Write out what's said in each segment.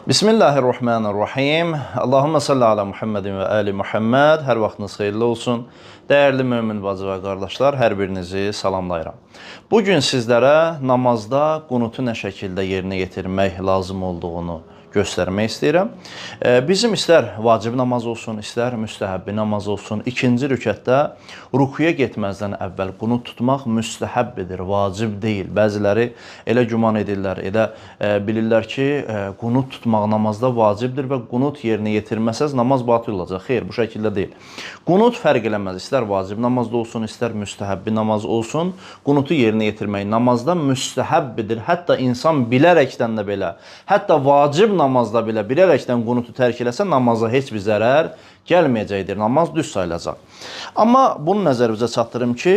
Bismillahirrahmanirrahim. Allahümme salli ala Muhammedin və ali Muhammed. Hər vaxtınız xeyirli olsun. Dəyərli mömin bacı və qardaşlar, hər birinizi salamlayıram. Bugün sizlərə namazda qunutu nə şəkildə yerinə yetirmək lazım olduğunu göstərmək istəyirəm. Bizim istər vacib namaz olsun, istər müstəhəbbi namaz olsun, ikinci rükətdə rukuya getməzdən əvvəl qunut tutmaq müstəhəbbidir, vacib deyil. Bəziləri elə güman edirlər, elə bilirlər ki, qunut tutmaq namazda vacibdir və qunut yerinə yetirməsəz namaz batıl olacaq. Xeyr, bu şəkildə deyil. Qunut fərq eləməz, istər vacib namazda olsun, istər müstəhəbbi namaz olsun, qunutu yerinə yetirmək namazda müstəhəbbidir. Hətta insan bilərəkdən də belə, hətta vacib namazda belə bilərəkdən qunutu tərk eləsə namaza heç bir zərər gəlməyəcəkdir. Namaz düz sayılacaq. Amma bunu nəzərinizə çatdırım ki,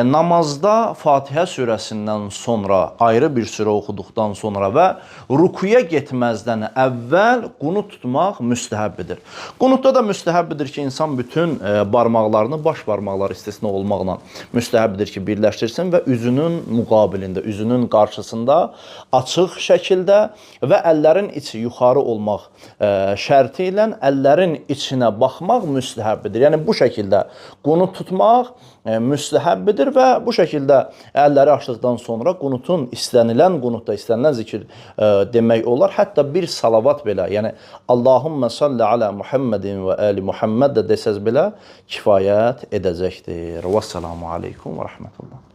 namazda Fatihə surəsindən sonra, ayrı bir surə oxuduqdan sonra və rukuya getməzdən əvvəl qunut tutmaq müstəhəbbidir. Qunutda da müstəhəbbidir ki, insan bütün barmaqlarını baş barmaqları istisna olmaqla müstəhəbbidir ki, birləşdirsin və üzünün müqabilində, üzünün qarşısında açıq şəkildə və əllərin içi yuxarı olmaq şərti ilə əllərin içinə baxmaq müstəhəbbidir. Yəni bu şəkildə qunut tutmaq müstəhəbbidir və bu şəkildə əlləri açdıqdan sonra qunutun istənilən qunutda istənilən zikir demək olar. Hətta bir salavat belə, yəni Allahümme salli ala Muhammedin və ali Muhammed də desəz belə kifayət edəcəkdir. Vəssalamu aleykum və rəhmətullah.